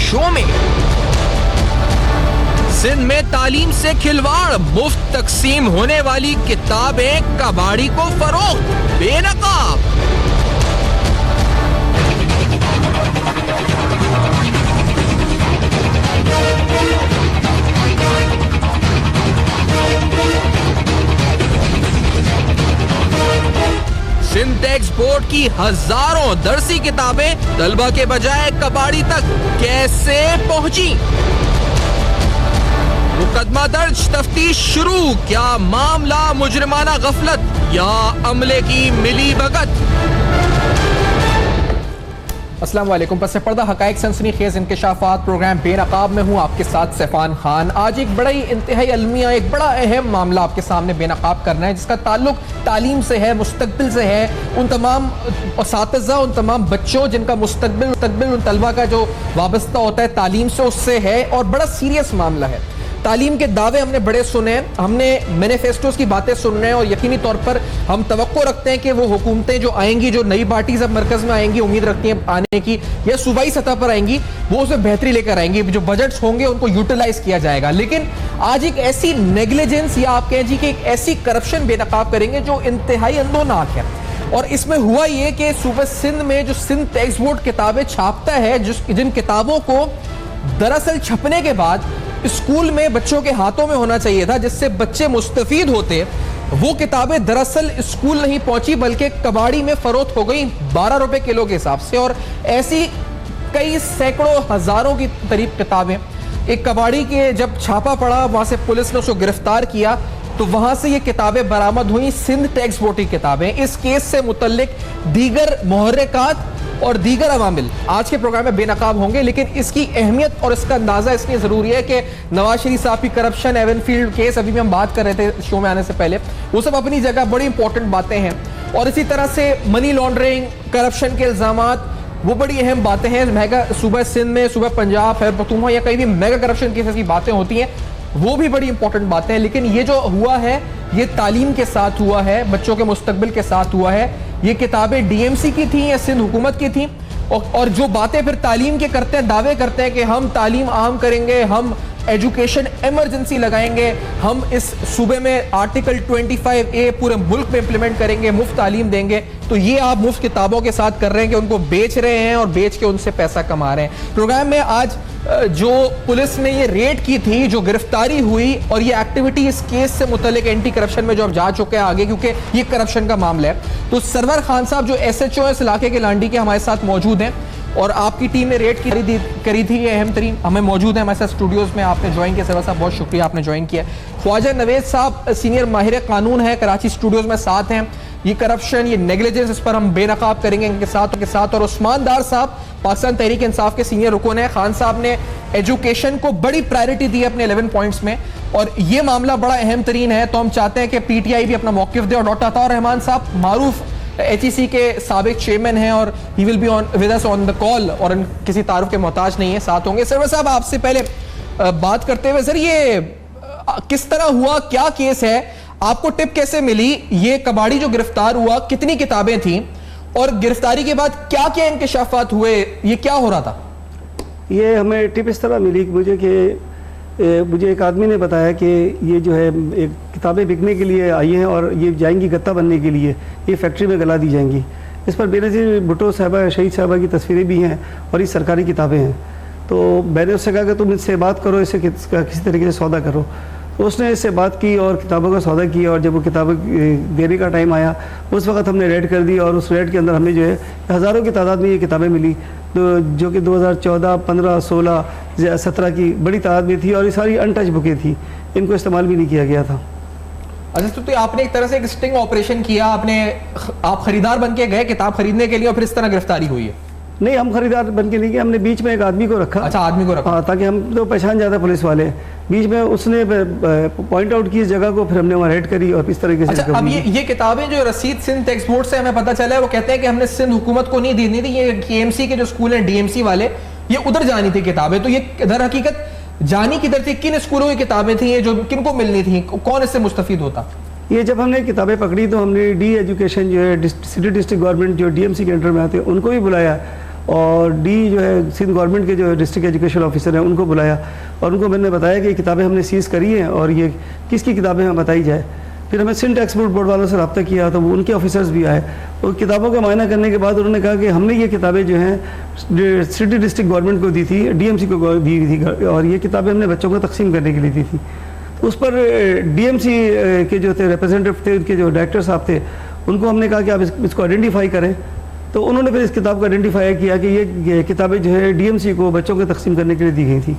شو میں سندھ میں تعلیم سے کھلواڑ، مفت تقسیم ہونے والی کتابیں کباڑی کو فروخت، بے نقاب۔ سندھ ٹیکس بورڈ کی ہزاروں درسی کتابیں طلبہ کے بجائے کباڑی تک کیسے پہنچی؟ مقدمہ درج، تفتیش شروع، کیا معاملہ مجرمانہ غفلت یا عملے کی ملی بھگت؟ السلام علیکم۔ پس پردہ حقائق سنسنی خیز انکشافات پروگرام بے نقاب میں ہوں آپ کے ساتھ سیفان خان۔ آج ایک بڑا ہی انتہائی المیہ، ایک بڑا اہم معاملہ آپ کے سامنے بے نقاب کرنا ہے، جس کا تعلق تعلیم سے ہے، مستقبل سے ہے، ان تمام اساتذہ، ان تمام بچوں جن کا مستقبل ان طلبہ کا جو وابستہ ہوتا ہے تعلیم سے، اس سے ہے، اور بڑا سیریس معاملہ ہے۔ تعلیم کے دعوے ہم نے بڑے سنے ہیں، ہم نے مینیفیسٹوز کی باتیں سن رہے ہیں، اور یقینی طور پر ہم توقع رکھتے ہیں کہ وہ حکومتیں جو آئیں گی، جو نئی پارٹیز اب مرکز میں آئیں گی، امید رکھتی ہیں آنے کی، یا صوبائی سطح پر آئیں گی، وہ اسے بہتری لے کر آئیں گی، جو بجٹس ہوں گے ان کو یوٹیلائز کیا جائے گا۔ لیکن آج ایک ایسی نیگلیجنس یا آپ کہیں جی کہ ایک ایسی کرپشن بے نقاب کریں گے جو انتہائی اندوناک ہے، اور اس میں ہوا یہ کہ صوبہ سندھ میں جو سندھ ٹیکس بورڈ کتابیں چھاپتا ہے، جن کتابوں کو دراصل چھپنے کے بعد اسکول میں بچوں کے ہاتھوں میں ہونا چاہیے تھا جس سے بچے مستفید ہوتے، وہ کتابیں دراصل اسکول نہیں پہنچی بلکہ کباڑی میں فروخت ہو گئی 12 روپے کلو کے حساب سے، اور ایسی کئی سینکڑوں ہزاروں کی قریب کتابیں۔ ایک کباڑی کے جب چھاپا پڑا، وہاں سے پولیس نے اس کو گرفتار کیا، تو وہاں سے یہ کتابیں برآمد ہوئیں، سندھ ٹیکس بورڈ کی کتابیں۔ اس کیس سے متعلق دیگر محرکات اور دیگر عوامل آج کے پروگرام میں بے نقاب ہوں گے، لیکن اس کی اہمیت اور اس کا اندازہ اس لیے ضروری ہے کہ نواز شریف صاحب کی کرپشن، ایون فیلڈ کیس، ابھی بھی ہم بات کر رہے تھے شو میں آنے سے پہلے، وہ سب اپنی جگہ بڑی امپورٹنٹ باتیں ہیں، اور اسی طرح سے منی لانڈرنگ، کرپشن کے الزامات، وہ بڑی اہم باتیں ہیں۔ میگا صوبہ سندھ میں، صوبہ پنجاب، خیبر پختونخوا یا کہیں بھی میگا کرپشن کیسز کی باتیں ہوتی ہیں، وہ بھی بڑی امپورٹنٹ باتیں ہیں، لیکن یہ جو ہوا ہے یہ تعلیم کے ساتھ ہوا ہے، بچوں کے مستقبل کے ساتھ ہوا ہے۔ یہ کتابیں ڈی ایم سی کی تھیں یا سندھ حکومت کی تھیں، اور جو باتیں پھر تعلیم کے کرتے ہیں، دعوے کرتے ہیں کہ ہم تعلیم عام کریں گے، ہم ایجوکیشن ایمرجنسی لگائیں گے، ہم اس صوبے میں آرٹیکل 25A پورے ملک میں امپلیمنٹ کریں گے، مفت تعلیم دیں گے، تو یہ آپ مفت کتابوں کے ساتھ کر رہے ہیں کہ ان کو بیچ رہے ہیں اور بیچ کے ان سے پیسہ کما رہے ہیں۔ پروگرام میں آج جو پولیس نے یہ ریڈ کی تھی، جو گرفتاری ہوئی، اور یہ ایکٹیویٹی اس کیس سے متعلق اینٹی کرپشن میں جو اب جا چکے ہیں آگے، کیونکہ یہ کرپشن کا معاملہ ہے، تو سرور خان صاحب جو ایس ایچ او اس علاقے کے لانڈی کے ہمارے ساتھ موجود ہیں، اور آپ کی ٹیم نے ریڈ کری تھی، یہ اہم ترین ہمیں موجود ہیں ہمارے ساتھ اسٹوڈیوز میں، آپ نے جوائن کیا سرور صاحب، بہت شکریہ آپ نے جوائن کیا۔ خواجہ نوید صاحب سینئر ماہر قانون ہے، کراچی اسٹوڈیوز میں ساتھ ہیں، یہ کرپشن، یہ نیگلیجنس، اس پر ہم بے نقاب کریں گے ان کے ساتھ، اور عثمان دار صاحب پاکستان تحریک انصاف کے سینئر رکن ہیں۔ خان صاحب نے ایجوکیشن کو بڑی پرائرٹی دی ہے اپنے 11 پوائنٹس میں، اور یہ معاملہ بڑا اہم ترین ہے، تو ہم چاہتے ہیں کہ پی ٹی آئی بھی اپنا موقف دے، اور ڈاکٹر عطا الرحمان صاحب معروف ایچ ای سی کے سابق چیئرمین ہیں، اور ہی ول بی ود اس آن دا کال، اور کسی تعارف کے محتاج نہیں ہے، ساتھ ہوں گے۔ سرور صاحب آپ سے پہلے بات کرتے ہوئے، سر یہ کس طرح ہوا، کیا کیس ہے، آپ کو ٹپ کیسے ملی، یہ کباڑی جو گرفتار ہوا کتنی کتابیں تھیں، اور گرفتاری کے بعد کیا کیا انکشافات ہوئے، یہ کیا ہو رہا تھا؟ یہ ہمیں ٹپ اس طرح ملی مجھے ایک آدمی نے بتایا کہ یہ جو ہے ایک کتابیں بکنے کے لیے آئی ہیں، اور یہ جائیں گی گتہ بننے کے لیے، یہ فیکٹری میں گلا دی جائیں گی۔ اس پر بینظیر بھٹو صاحبہ، شہید صاحبہ کی تصویریں بھی ہیں، اور یہ سرکاری کتابیں ہیں، تو میں نے اس سے کہا کہ تم اس سے بات کرو، اسے کسی طریقے سے سودا کرو، تو اس نے اس سے بات کی اور کتابوں کا سودا کیا، اور جب وہ کتابیں دینے کا ٹائم آیا اس وقت ہم نے ریڈ کر دی، اور اس ریڈ کے اندر ہمیں جو ہے ہزاروں کی تعداد میں یہ کتابیں ملی، جو کہ 2014، 15، 16، 17 کی بڑی تعداد میں تھی، اور یہ ساری ان ٹچ بکیں تھیں، ان کو استعمال بھی نہیں کیا گیا تھا۔ اچھا، تو آپ نے ایک طرح سے ایک سٹنگ آپریشن کیا، آپ خریدار بن کے گئے کتاب خریدنے کے لیے، اور پھر اس طرح گرفتاری ہوئی ہے؟ نہیں، ہم خریدار بن کے نہیں گئے، ہم نے بیچ میں ایک آدمی کو رکھا۔ اچھا، آدمی کو رکھا، ہاں، تاکہ ہم تو پہچان جاتا پولیس والے، بیچ میں اس نے پوائنٹ آؤٹ کی اس جگہ کو، پھر ہم نے وہاں ریڈ کری، اور اس طریقے سے۔ اب یہ کتابیں جو رسید سندھ ٹیکس بورڈ سے ہمیں پتہ چلا ہے، وہ کہتے ہیں کہ ہم نے سندھ حکومت کو نہیں دینی تھی، یہ کے ایم سی کے جو اسکول ہیں، ڈی ایم سی والے، یہ ادھر جانی تھی کتابیں، تو یہ در حقیقت جانی کدھر تھی، کن اسکولوں کی کتابیں تھیں یہ جو کن کو ملنی تھیں، کون اس سے مستفید ہوتا؟ یہ جب ہم نے کتابیں پکڑی تو ہم نے ڈی ایجوکیشن جو ہے سٹی ڈسٹرکٹ گورنمنٹ جو ڈی ایم سی کے انڈر میں آتے ہیں ان کو بھی بلایا، اور ڈی جو ہے سندھ گورنمنٹ کے جو ڈسٹرکٹ ایجوکیشن آفیسر ہیں ان کو بلایا اور ان کو میں نے بتایا کہ یہ کتابیں ہم نے سیز کری ہیں اور یہ کس کی کتابیں ہمیں بتائی جائے. پھر ہمیں سندھ ٹیکسٹ بورڈ والوں سے رابطہ کیا تو ان کے آفیسرز بھی آئے اور کتابوں کا معائنہ کرنے کے بعد انہوں نے کہا کہ ہم نے یہ کتابیں جو ہیں سٹی ڈسٹرکٹ گورنمنٹ کو دی تھی, ڈی ایم سی کو دی تھی اور یہ کتابیں ہم نے بچوں کو تقسیم کرنے کے لیے دی تھی. اس پر ڈی ایم سی کے جو تھے ریپرزینٹیو تھے, ان کے جو ڈائریکٹر صاحب تھے, ان کو ہم نے کہا کہ آپ اس کو آئیڈینٹیفائی کریں. تو انہوں نے پھر اس کتاب کو آئیڈینٹیفائی کیا کہ یہ کتابیں جو ہے ڈی ایم سی کو بچوں کو تقسیم کرنے کے لیے دی گئی تھیں.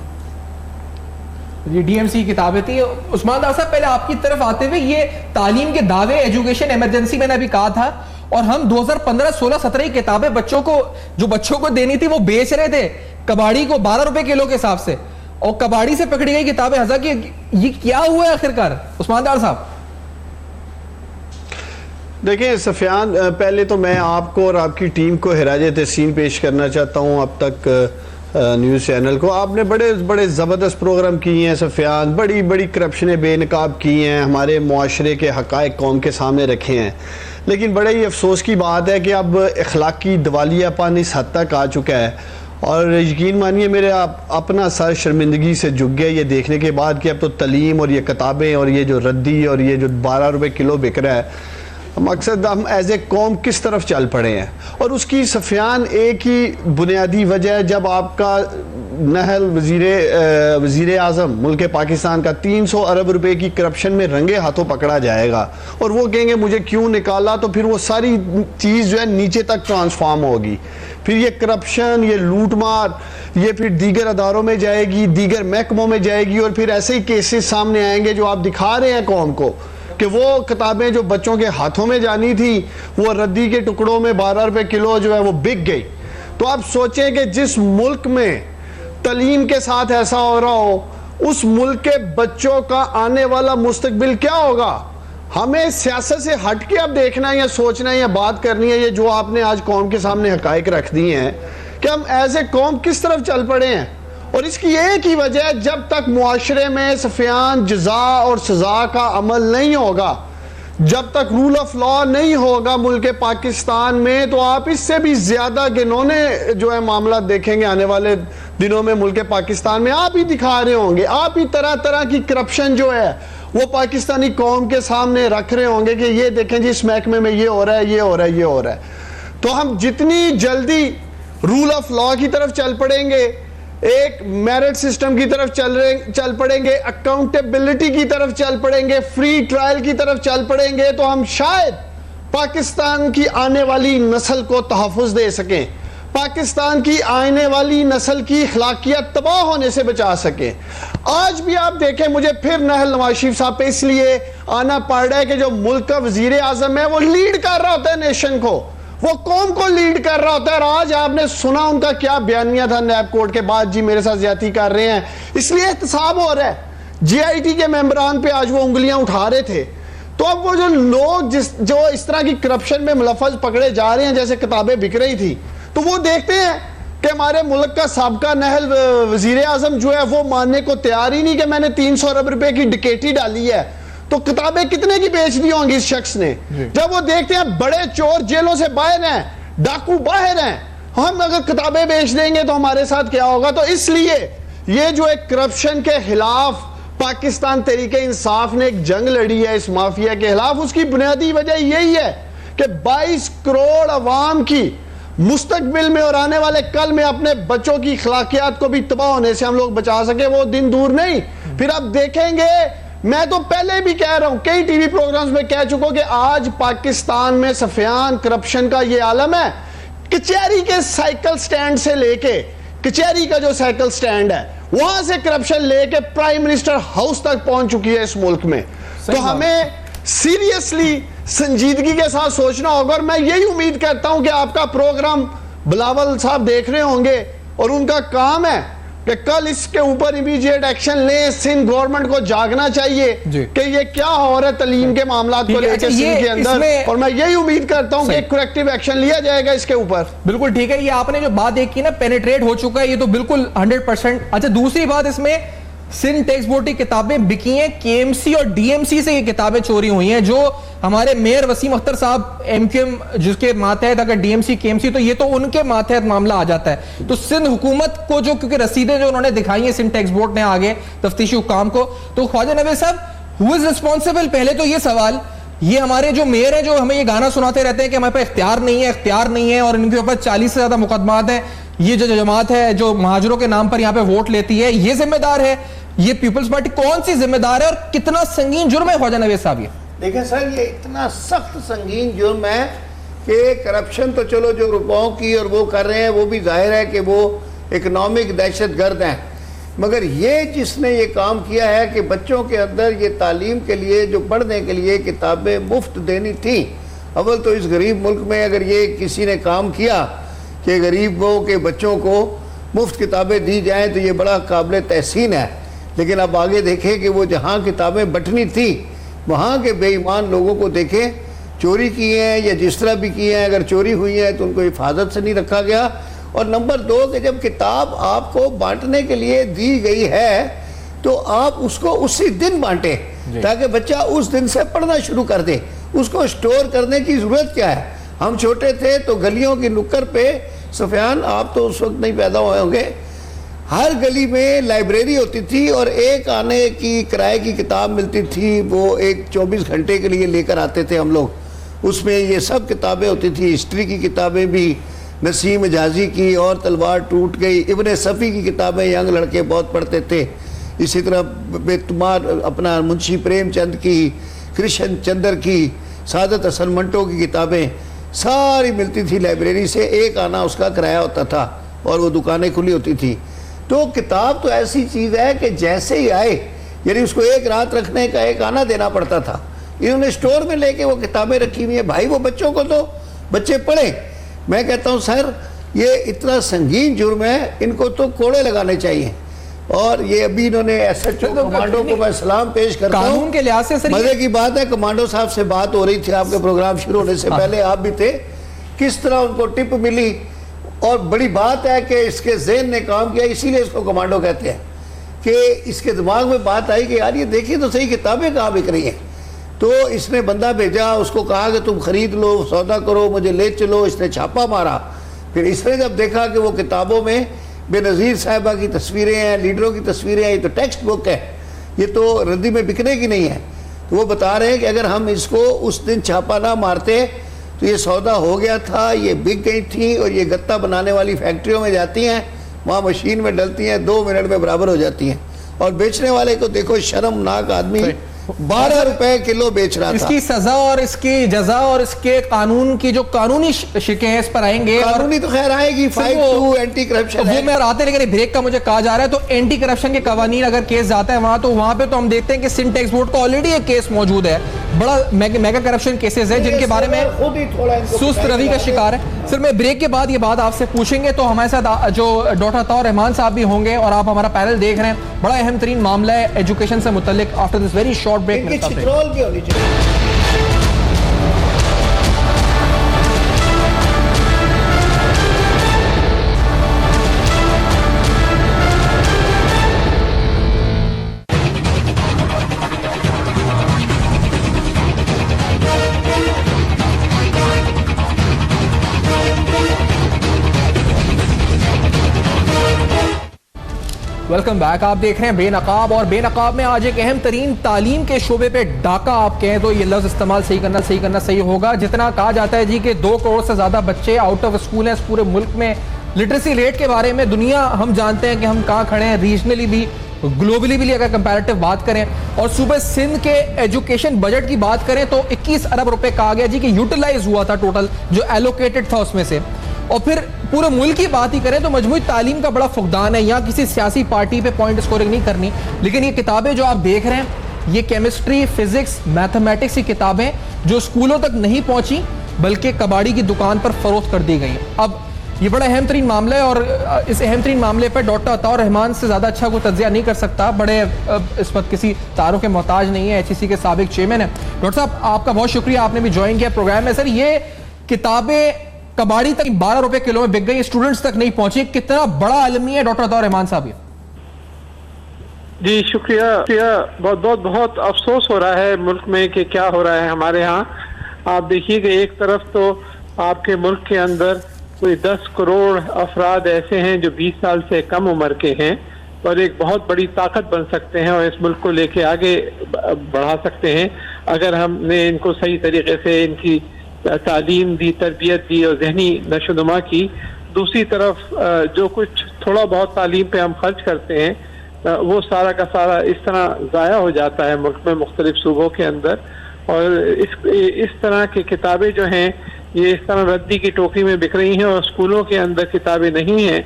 یہ ڈی ایم سی کتابیں تھیں. عثمان ڈار صاحب, پہلے آپ کی طرف آتے ہوئے, یہ تعلیم کے دعوے ایجوکیشن ایمرجنسی میں نے ابھی کہا تھا, اور ہم 2015 16 17 کی کتابیں بچوں کو دینی تھی وہ بیچ رہے تھے کباڑی کو 12 روپے کلو کے حساب سے, اور کباڑی سے پکڑی گئی کتابیں ہزار کی. یہ کیا ہوا ہے آخر کار عثمان ڈار صاحب؟ دیکھیں سفیان, پہلے تو میں آپ کو اور آپ کی ٹیم کو خراج تحسین پیش کرنا چاہتا ہوں اب تک نیوز چینل کو. آپ نے بڑے زبردست پروگرام کیے ہیں سفیان, بڑی کرپشنیں بے نقاب کی ہیں, ہمارے معاشرے کے حقائق قوم کے سامنے رکھے ہیں. لیکن بڑے ہی افسوس کی بات ہے کہ اب اخلاقی دوالیہ پن اس حد تک آ چکا ہے, اور یقین مانیے میرے اپنا سر شرمندگی سے جھک گیا یہ دیکھنے کے بعد کہ اب تو تعلیم اور یہ کتابیں اور یہ جو ردی اور یہ جو 12 روپے کلو بک رہا ہے, مقصد ہم ایز اے قوم کس طرف چل پڑے ہیں. اور اس کی سفیان ایک ہی بنیادی وجہ ہے, جب آپ کا نہل وزیر اعظم ملک پاکستان کا 300 ارب روپے کی کرپشن میں رنگے ہاتھوں پکڑا جائے گا اور وہ کہیں گے مجھے کیوں نکالا, تو پھر وہ ساری چیز جو ہے نیچے تک ٹرانسفارم ہوگی. پھر یہ کرپشن, یہ لوٹ مار, یہ پھر دیگر اداروں میں جائے گی, دیگر محکموں میں جائے گی, اور پھر ایسے ہی کیسز سامنے آئیں گے جو آپ دکھا رہے ہیں قوم کو کہ وہ کتابیں جو بچوں کے ہاتھوں میں جانی تھی وہ ردی کے ٹکڑوں میں 12 روپے کلو جو ہے وہ بک گئی. تو آپ سوچیں کہ جس ملک میں تعلیم کے ساتھ ایسا ہو رہا ہو, اس ملک کے بچوں کا آنے والا مستقبل کیا ہوگا؟ ہمیں سیاست سے ہٹ کے اب دیکھنا ہے یا سوچنا ہے یا بات کرنی ہے, یہ جو آپ نے آج قوم کے سامنے حقائق رکھ دی ہیں کہ ہم ایز اے قوم کس طرف چل پڑے ہیں. اور اس کی ایک ہی وجہ ہے, جب تک معاشرے میں سفیان جزا اور سزا کا عمل نہیں ہوگا, جب تک رول آف لا نہیں ہوگا ملک پاکستان میں, تو آپ اس سے بھی زیادہ گنونے جو ہے معاملات دیکھیں گے آنے والے دنوں میں ملک پاکستان میں. آپ ہی دکھا رہے ہوں گے, آپ ہی طرح کی کرپشن جو ہے وہ پاکستانی قوم کے سامنے رکھ رہے ہوں گے کہ یہ دیکھیں جی اس محکمے میں یہ ہو رہا ہے, یہ ہو رہا ہے, یہ ہو رہا ہے. تو ہم جتنی جلدی رول آف لا کی طرف چل پڑیں گے, ایک میرٹ سسٹم کی طرف چل پڑیں گے, اکاؤنٹیبلٹی کی طرف چل پڑیں گے, فری ٹرائل کی طرف چل پڑیں گے, تو ہم شاید پاکستان کی آنے والی نسل کو تحفظ دے سکیں, پاکستان کی آنے والی نسل کی اخلاقیات تباہ ہونے سے بچا سکیں. آج بھی آپ دیکھیں, مجھے پھر نہل نواز شریف صاحب پہ اس لیے آنا پڑ رہا ہے کہ جو ملک کا وزیر اعظم ہے وہ لیڈ کر رہا ہوتا ہے نیشن کو, وہ قوم کو لیڈ کر رہا ہوتا ہے. اور آج آپ نے سنا ان کا کیا بیانیہ تھا نیب کورٹ کے بعد, جی میرے ساتھ زیادتی کر رہے ہیں, اس لیے احتساب ہو رہا ہے. جی آئی ٹی کے ممبران پہ آج وہ انگلیاں اٹھا رہے تھے. تو اب وہ جو لوگ جو اس طرح کی کرپشن میں ملوث پکڑے جا رہے ہیں, جیسے کتابیں بک رہی تھی, تو وہ دیکھتے ہیں کہ ہمارے ملک کا سابقہ نہل وزیر اعظم جو ہے وہ ماننے کو تیار ہی نہیں کہ میں نے 300 ارب روپے کی ڈکیٹی ڈالی ہے, تو کتابیں کتنے کی بیچ دی ہوں گی اس شخص نے. جب وہ دیکھتے ہیں بڑے چور جیلوں سے باہر ہیں, ڈاکو باہر ہیں, ہم اگر کتابیں بیچ دیں گے تو ہمارے ساتھ کیا ہوگا. تو اس لیے یہ جو ایک کرپشن کے خلاف پاکستان تحریک انصاف نے ایک جنگ لڑی ہے اس مافیا کے خلاف, اس کی بنیادی وجہ یہی ہے کہ 22 کروڑ عوام کی مستقبل میں اور آنے والے کل میں اپنے بچوں کی اخلاقیات کو بھی تباہ ہونے سے ہم لوگ بچا سکے. وہ دن دور نہیں. پھر آپ دیکھیں گے, میں تو پہلے بھی کہہ رہا ہوں, کئی ٹی وی پروگرامز میں کہہ چکا کہ آج پاکستان میں سفیان کرپشن کا یہ عالم ہے. کچہری کے سائیکل سٹینڈ سے لے کے, کچہری کا جو سائیکل سٹینڈ ہے وہاں سے کرپشن لے کے پرائم منسٹر ہاؤس تک پہنچ چکی ہے اس ملک میں. تو ہمیں سیریسلی سنجیدگی کے ساتھ سوچنا ہوگا, اور میں یہی امید کرتا ہوں کہ آپ کا پروگرام بلاول صاحب دیکھ رہے ہوں گے, اور ان کا کام ہے کہ کل اس کے اوپر امیڈیٹ ایکشن لیں. سندھ گورنمنٹ کو جاگنا چاہیے کہ یہ کیا ہو رہا ہے تعلیم کے معاملات کو لے کے سندھ کے اندر, اور میں یہی امید کرتا ہوں کہ ایک کریکٹیو ایکشن لیا جائے گا اس کے اوپر. بالکل ٹھیک ہے, یہ آپ نے جو بات ایک کی نا پینیٹریٹ ہو چکا ہے, یہ تو بالکل 100%. اچھا دوسری بات اس میں سندھ ٹیکسٹ بورڈ کی کتابیں بکی ہیں, KMC اور DMC سے یہ کتابیں چوری ہوئی ہیں, جو ہمارے میئر وسیم اختر صاحب MQM جس کے ماتحت اگر DMC KMC تو یہ تو ان کے ماتحت معاملہ آ جاتا ہے. تو سندھ حکومت کو جو کیونکہ رسیدیں جو انہوں نے دکھائی ہیں سندھ ٹیکسٹ بورڈ نے آگے تفتیشی حکام کو, تو خواجہ نوید صاحب who is responsible؟ پہلے تو یہ سوال, یہ ہمارے جو میئر ہیں جو ہمیں یہ گانا سناتے رہتے ہیں کہ ہمارے پاس اختیار نہیں ہے اور ان کے اوپر 40 سے زیادہ مقدمات ہیں, یہ جو جماعت ہے جو مہاجروں کے نام پر یہاں پہ ووٹ لیتی ہے, یہ ذمہ دار ہے؟ یہ پیپلز پارٹی کون سی ذمہ دار ہے اور کتنا سنگین جرم ہے خواجہ نوید صاحب؟ یہ دیکھیں سر, یہ اتنا سخت سنگین جرم ہے کہ کرپشن تو چلو جو روپوں کی اور وہ کر رہے ہیں وہ بھی ظاہر ہے کہ وہ اکنامک دہشت گرد ہیں, مگر یہ جس نے یہ کام کیا ہے کہ بچوں کے اندر یہ تعلیم کے لیے جو پڑھنے کے لیے کتابیں مفت دینی تھی. اول تو اس غریب ملک میں اگر یہ کسی نے کام کیا کہ غریبوں کے بچوں کو مفت کتابیں دی جائیں تو یہ بڑا قابل تحسین ہے. لیکن اب آگے دیکھیں کہ وہ جہاں کتابیں بٹنی تھی وہاں کے بے ایمان لوگوں کو دیکھیں, چوری کی ہیں یا جس طرح بھی کی ہیں, اگر چوری ہوئی ہے تو ان کو حفاظت سے نہیں رکھا گیا. اور نمبر 2 کہ جب کتاب آپ کو بانٹنے کے لیے دی گئی ہے تو آپ اس کو اسی دن بانٹیں تاکہ بچہ اس دن سے پڑھنا شروع کر دے. اس کو سٹور کرنے کی ضرورت کیا ہے؟ ہم چھوٹے تھے تو گلیوں کی نکر پہ, سفیان آپ تو اس وقت نہیں پیدا ہوئے ہوں گے, ہر گلی میں لائبریری ہوتی تھی اور ایک آنے کی کرائے کی کتاب ملتی تھی, وہ ایک 24 گھنٹے کے لیے لے کر آتے تھے ہم لوگ. اس میں یہ سب کتابیں ہوتی تھی, ہسٹری کی کتابیں بھی, نسیم حجازی کی اور تلوار ٹوٹ گئی, ابن صفی کی کتابیں ینگ لڑکے بہت پڑھتے تھے, اسی طرح بے تمار اپنا منشی پریم چند کی, کرشن چندر کی, سعادت حسن منٹو کی کتابیں ساری ملتی تھی لائبریری سے, ایک آنا اس کا کرایہ ہوتا تھا اور وہ دکانیں کھلی ہوتی تھی. تو کتاب تو ایسی چیز ہے کہ جیسے ہی آئے یعنی اس کو ایک رات رکھنے کا ایک آنا دینا پڑتا تھا. انہوں نے سٹور میں لے کے وہ کتابیں رکھی ہوئی ہیں, بھائی وہ بچوں کو تو بچے پڑھیں. میں کہتا ہوں سر یہ اتنا سنگین جرم ہے, ان کو تو کوڑے لگانے چاہیے. اور یہ ابھی انہوں نے SHO کمانڈو کو میں سلام پیش کرتا ہوں. قانون کے لحاظ سے سر مزے کی بات ہے, کمانڈو صاحب سے بات ہو رہی تھی آپ کے پروگرام شروع ہونے سے پہلے, آپ بھی تھے, کس طرح ان کو ٹپ ملی. اور بڑی بات ہے کہ اس کے ذہن نے کام کیا, اسی لیے اس کو کمانڈو کہتے ہیں, کہ اس کے دماغ میں بات آئی کہ یار یہ دیکھیے تو صحیح کتابیں کہاں بک رہی ہیں. تو اس نے بندہ بھیجا, اس کو کہا کہ تم خرید لو, سودا کرو, مجھے لے چلو. اس نے چھاپا مارا. پھر اس نے جب دیکھا کہ وہ کتابوں میں بے نظیر صاحبہ کی تصویریں ہیں, لیڈروں کی تصویریں ہیں, یہ تو ٹیکسٹ بک ہے, یہ تو ردی میں بکنے کی نہیں ہے. تو وہ بتا رہے ہیں کہ اگر ہم اس کو اس دن چھاپا نہ مارتے تو یہ سودا ہو گیا تھا, یہ بک گئی تھی, اور یہ گتا بنانے والی فیکٹریوں میں جاتی ہیں, وہاں مشین میں ڈلتی ہیں, 2 منٹ میں برابر ہو جاتی ہیں. اور بیچنے والے کو دیکھو, شرمناک آدمی 12 روپے کلو بیچ رہا تھا. اس کی سزا اور اس کی جزا اور اس کے قانون کی جو قانونی شکیں اس پر آئیں گے. قانونی تو خیر آئے گی, 5-2 اینٹی کرپشن وہ میں آتے, لیکن بریک کا مجھے کہا جا رہا ہے تو اینٹی کرپشن کے قوانین اگر کیس جاتا ہے وہاں, تو وہاں پہ تو ہم دیکھتے ہیں کہ سندھ ٹیکسٹ بورڈ کا آلریڈی ایک کیس موجود ہے, بڑا میگا کرپشن کیسز ہیں جن کے بارے میں سست روی کا شکار ہے. سر میں بریک کے بعد یہ بات آپ سے پوچھیں گے, تو ہمارے ساتھ جو ڈاکٹر عطاء الرحمان صاحب بھی ہوں گے, اور آپ ہمارا پینل دیکھ رہے ہیں, بڑا اہم ترین معاملہ ہے ایجوکیشن سے متعلق. After this very short break بھی ہونی چاہیے. Welcome back. آپ دیکھ رہے ہیں بے نقاب, اور بے نقاب میں آج ایک اہم ترین تعلیم کے شعبے پہ ڈاکہ آپ کہیں تو یہ لفظ استعمال صحیح کرنا صحیح ہوگا. جتنا کہا جاتا ہے جی کہ 2 کروڑ سے زیادہ بچے آؤٹ آف اسکول ہیں اس پورے ملک میں. لٹریسی ریٹ کے بارے میں دنیا ہم جانتے ہیں کہ ہم کہاں کھڑے ہیں, ریجنلی بھی گلوبلی بھی اگر کمپیریٹیو بات کریں. اور صوبہ سندھ کے ایجوکیشن بجٹ کی بات کریں تو 21 ارب روپے کہا گیا جی کہ یوٹیلائز ہوا تھا ٹوٹل, جو ایلوکیٹڈ تھا اس میں سے. اور پھر پورے ملک کی بات ہی کریں تو مجموعی تعلیم کا بڑا فقدان ہے. یہاں کسی سیاسی پارٹی پہ پوائنٹ اسکورنگ نہیں کرنی, لیکن یہ کتابیں جو آپ دیکھ رہے ہیں یہ کیمسٹری, فزکس, میتھمیٹکس کی کتابیں جو اسکولوں تک نہیں پہنچی بلکہ کباڑی کی دکان پر فروخت کر دی گئی. اب یہ بڑا اہم ترین معاملہ ہے, اور اس اہم ترین معاملے پر ڈاکٹر عطاء الرحمان سے زیادہ اچھا کوئی تجزیہ نہیں کر سکتا. بڑے اس وقت کسی تعارف کے محتاج نہیں ہے, HEC کے سابق چیئرمین ہیں. ڈاکٹر صاحب آپ کا بہت شکریہ, آپ نے بھی جوائن کیا پروگرام میں. سر یہ کتابیں کباڑی تک 12 روپے کلو میں بک گئی, اسٹوڈنٹس تک نہیں پہنچی, کتنا بڑا المیہ ہے ڈاکٹر عطاء الرحمان صاحب؟ جی شکریہ. بہت افسوس ہو رہا ہے ملک میں کہ کیا ہو رہا ہے ہمارے ہاں. آپ دیکھیے کہ ایک طرف تو آپ کے ملک کے اندر کوئی 10 کروڑ افراد ایسے ہیں جو 20 سال سے کم عمر کے ہیں اور ایک بہت بڑی طاقت بن سکتے ہیں اور اس ملک کو لے کے آگے بڑھا سکتے ہیں اگر ہم نے ان کو صحیح طریقے سے ان کی تعلیم دی, تربیت دی اور ذہنی نشو و نما کی. دوسری طرف جو کچھ تھوڑا بہت تعلیم پہ ہم خرچ کرتے ہیں وہ سارا کا سارا اس طرح ضائع ہو جاتا ہے ملک میں مختلف صوبوں کے اندر. اور اس طرح کی کتابیں جو ہیں یہ اس طرح ردی کی ٹوکری میں بک رہی ہیں اور اسکولوں کے اندر کتابیں نہیں ہیں.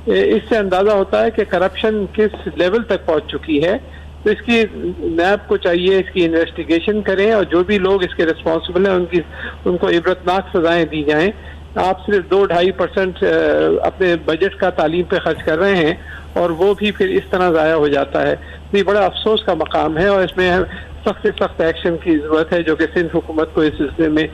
اس سے اندازہ ہوتا ہے کہ کرپشن کس لیول تک پہنچ چکی ہے. تو اس کی نیب کو چاہیے اس کی انویسٹیگیشن کریں اور جو بھی لوگ اس کے ریسپانسبل ہیں ان کو عبرتناک سزائیں دی جائیں. آپ صرف 2-2.5% اپنے بجٹ کا تعلیم پہ خرچ کر رہے ہیں اور وہ بھی پھر اس طرح ضائع ہو جاتا ہے. یہ بڑا افسوس کا مقام ہے اور اس میں سخت سے سخت ایکشن کی ضرورت ہے جو کہ سندھ حکومت کو اس سلسلے میں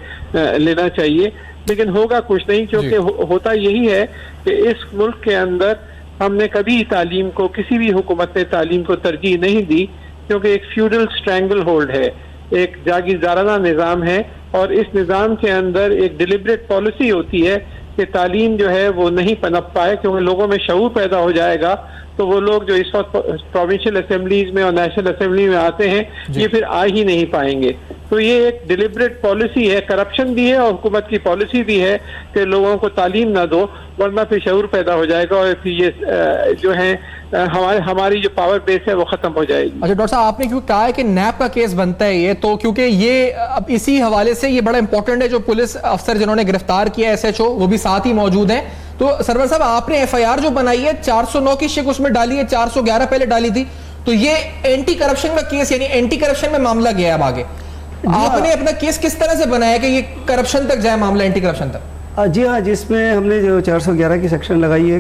لینا چاہیے. لیکن ہوگا کچھ نہیں کیونکہ ہوتا یہی ہے کہ اس ملک کے اندر ہم نے کبھی تعلیم کو, کسی بھی حکومت نے تعلیم کو ترجیح نہیں دی کیونکہ ایک فیوڈل اسٹرینگل ہولڈ ہے, ایک جاگیردارانہ نظام ہے اور اس نظام کے اندر ایک ڈیلیبریٹ پالیسی ہوتی ہے کہ تعلیم جو ہے وہ نہیں پنپ پائے کیونکہ لوگوں میں شعور پیدا ہو جائے گا تو وہ لوگ جو اس وقت پروونشل اسمبلیز میں اور نیشنل اسمبلی میں آتے ہیں یہ پھر آ ہی نہیں پائیں گے. تو یہ ایک ڈیلیبریٹ پالیسی ہے, کرپشن بھی ہے اور حکومت کی پالیسی بھی ہے کہ لوگوں کو تعلیم نہ دو ورنہ پھر شعور پیدا ہو جائے گا اور پھر یہ جو ہے ہماری جو پاور بیس ہے وہ ختم ہو جائے گی. اچھا ڈاکٹر صاحب آپ نے کیوں کہا ہے کہ نیب کا کیس بنتا ہے یہ, تو کیونکہ یہ اب اسی حوالے سے یہ بڑا امپورٹنٹ ہے جو پولیس افسر جنہوں نے گرفتار کیا SHO وہ بھی ساتھ ہی موجود ہیں. تو سرور صاحب آپ نے FIR جو بنائی ہے 409 کی شک اس میں ڈالی ہے, 411 پہلے ڈالی تھی, تو یہ اینٹی کرپشن کا کیس یعنی اینٹی کرپشن میں معاملہ گیا ہے اب آگے. آپ نے اپنا کیس کس طرح سے بنایا کہ یہ کرپشن تک جائے معاملہ, اینٹی کرپشن تک؟ جی ہاں, جس میں ہم نے جو 411 کی سیکشن لگائی ہے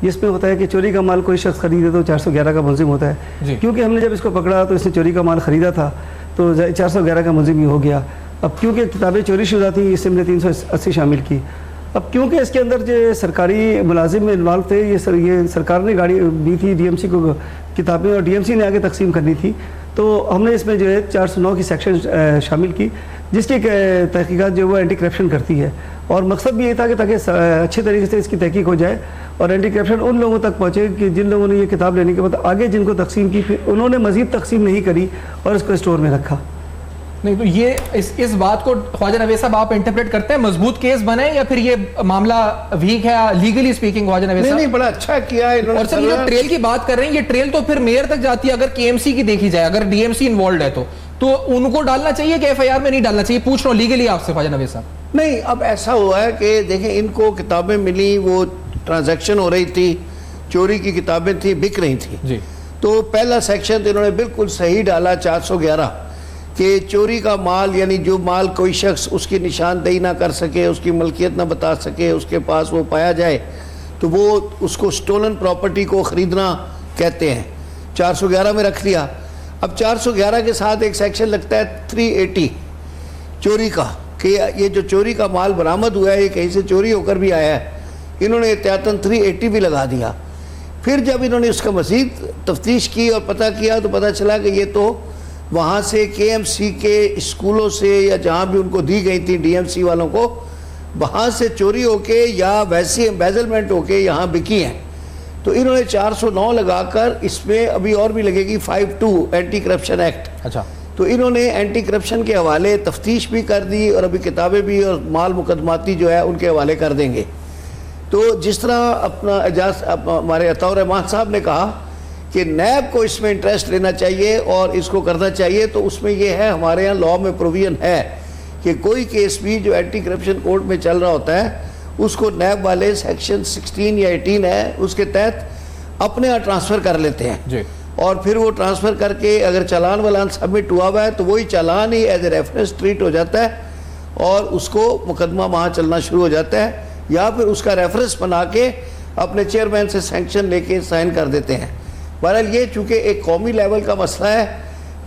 جس میں ہوتا ہے کہ چوری کا مال کوئی شخص خریدے تو 411 کا ملزم ہوتا ہے. کیونکہ ہم نے جب اس کو پکڑا تو اس نے چوری کا مال خریدا تھا تو 411 کا ملزم ہی ہو گیا. اب کیونکہ کتابیں چوری شدہ تھیں اس سے ہم نے 380 شامل کی. اب کیونکہ اس کے اندر جو سرکاری ملازم میں انوالو تھے, یہ سرکار نے گاڑی دی تھی DMC کو کتابیں اور DMC نے آگے تقسیم کرنی تھی, تو ہم نے اس میں جو ہے 409 کی سیکشن شامل کی جس کی تحقیقات جو وہ اینٹی کرپشن کرتی ہے. اور مقصد بھی یہ تھا کہ تاکہ اچھے طریقے سے اس کی تحقیق ہو جائے اور اینٹی کرپشن ان لوگوں تک پہنچے کہ جن لوگوں نے یہ کتاب لینے کے بعد آگے جن کو تقسیم کی پھر انہوں نے مزید تقسیم نہیں کری اور اس کو اسٹور میں رکھا. نہیں تو یہ اس بات کو خواجہ نوید صاحب آپ انٹرپریٹ کرتے ہیں مضبوط کیس بنے یا پھر یہ معاملہ ویک ہے لیگلی اسپیکنگ؟ خواجہ نوید صاحب نہیں بڑا اچھا کیا ہے. اور سر یہ جو ٹریل کی بات کر رہے ہیں یہ ٹریل تو پھر میئر تک جاتی ہے اگر KMC کی دیکھی جائے, اگر DMC انوالوڈ ہے تو ان کو ڈالنا چاہیے کہ FIR میں نہیں ڈالنا چاہیے؟ پوچھ رہا ہوں لیگلی آپ سے خواجہ نوید صاحب. نہیں اب ایسا ہوا ہے کہ دیکھیں ان کو کتابیں ملی, وہ ٹرانزیکشن ہو رہی تھی, چوری کی کتابیں تھیں, بک رہی تھیں جی. تو پہلا سیکشن تو انہوں نے بالکل صحیح ڈالا 411 کہ چوری کا مال یعنی جو مال کوئی شخص اس کی نشاندہی نہ کر سکے, اس کی ملکیت نہ بتا سکے, اس کے پاس وہ پایا جائے تو وہ اس کو سٹولن پراپرٹی کو خریدنا کہتے ہیں. 411 میں رکھ دیا. اب 411 کے ساتھ ایک سیکشن لگتا ہے 380 چوری کا کہ یہ جو چوری کا مال برآمد ہوا ہے یہ کہیں سے چوری ہو کر بھی آیا ہے. انہوں نے احتیاطاً 380 بھی لگا دیا. پھر جب انہوں نے اس کا مزید تفتیش کی اور پتہ کیا تو پتہ چلا کہ یہ تو وہاں سے KMC کے اسکولوں سے یا جہاں بھی ان کو دی گئی تھی DMC والوں کو, وہاں سے چوری ہو کے یا ویسی ایمبیزلمنٹ ہو کے یہاں بکی ہیں. تو انہوں نے 409 لگا کر اس میں ابھی اور بھی لگے گی 52 اینٹی کرپشن ایکٹ. اچھا تو انہوں نے اینٹی کرپشن کے حوالے تفتیش بھی کر دی اور ابھی کتابیں بھی اور مال مقدماتی جو ہے ان کے حوالے کر دیں گے. تو جس طرح اپنا ہمارے عطاء الرحمان صاحب نے کہا کہ نیب کو اس میں انٹرسٹ لینا چاہیے اور اس کو کرنا چاہیے, تو اس میں یہ ہے ہمارے یہاں لاء میں پروویژن ہے کہ کوئی کیس بھی جو اینٹی کرپشن کورٹ میں چل رہا ہوتا ہے اس کو نیب والے سیکشن 16 یا 18 ہے اس کے تحت اپنے یہاں ٹرانسفر کر لیتے ہیں جی. اور پھر وہ ٹرانسفر کر کے اگر چالان والان سبمٹ ہوا ہوا ہے تو وہی چالان ہی ایز اے ریفرنس ٹریٹ ہو جاتا ہے اور اس کو مقدمہ وہاں چلنا شروع ہو جاتا ہے, یا پھر اس کا ریفرنس بنا کے اپنے چیئرمین سے سینکشن لے کے سائن کر دیتے ہیں. بہرحال یہ چونکہ ایک قومی لیول کا مسئلہ ہے